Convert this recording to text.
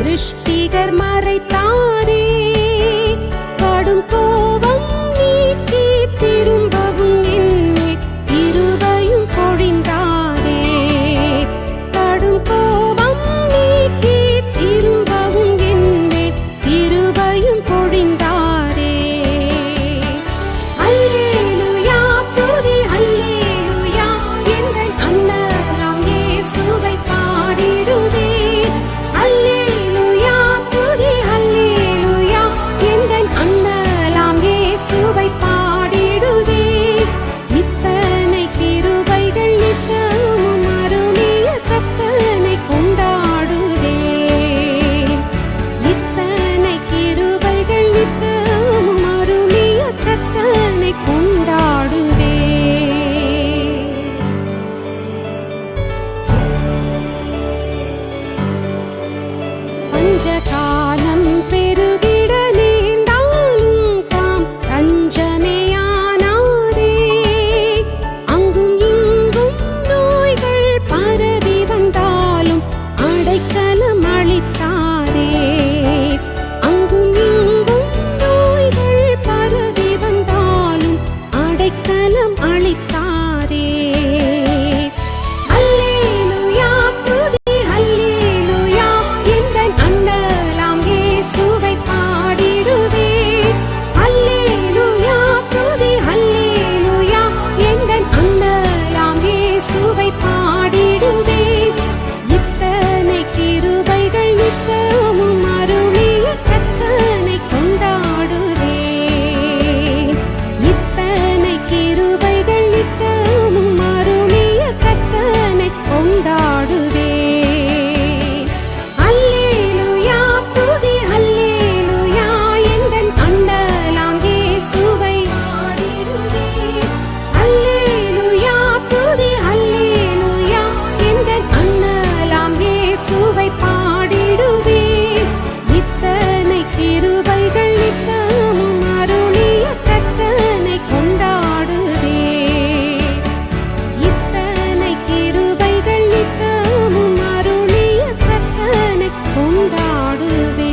சிருஷ்டிகர் மறைத்தாரே, கடும் கோபம் நீக்கி திரும்பவும் என்மேல் கிருபையும் பொழிந்தாரே. கடும் கோபம் நீக்கி திரும்பவும் என்மேல் கிருபையும் பொழிந்தாரே. அல்லேலூயா துதி அல்லேலூயா, எங்கள் அண்ணலாம் இயேசுவை பாடிடுவே. அல்லேலூயா துதி அல்லேலூயா, எங்கள் அண்ணலாம் இயேசுவை பாடிடுவே. இத்தனை கிருபைகள் நித்தமும் அருளிய கர்த்தனை கொண்டாடுவே. இத்தனை கிருபைகள் நித்தமும் அருளிய கர்த்தனை கொண்டாடுவே. பஞ்சகாலம் பெருகிட நேர்ந்தாலும் தாம் தஞ்சமேயானாரே. அங்கும் இங்கும் நோய்கள் பரவி வந்தாலும் அடைக்கலம் அளித்தாரே. அங்கும் இங்கும் நோய்கள் பரவி வந்தாலும் அடைக்கலம் அளித்தாரே. அல்லேலூயா துதி அல்லேலூயா, எங்கள் அண்ணலாம் இயேசுவை பாடிடுவே. அல்லேலூயா துதி அல்லேலூயா, எங்கள் அண்ணலாம் இயேசுவை பாடிடுவே. இத்தனை கிருபைகள் நித்தமும் அருளிய கர்த்தனை கொண்டாடுவே. இத்தனை கிருபைகள் நித்தமும் அருளிய கர்த்தனை கொண்டாடுவே. அல்லேலூயா துதி அல்லேலூயா, எங்கள் அண்ணலாம் இயேசுவை பாடிடுவே. அல்லேலூயா துதி அல்லேலூயா, எங்கள் அண்ணலாம் இயேசுவை பாடிடுவே. இத்தனை கிருபைகள் நித்தமும் அருளிய கர்த்தனை கொண்டாடுவே. இத்தனை கிருபைகள் நித்தமும் அருளிய கர்த்தனை கொண்டாடுவே.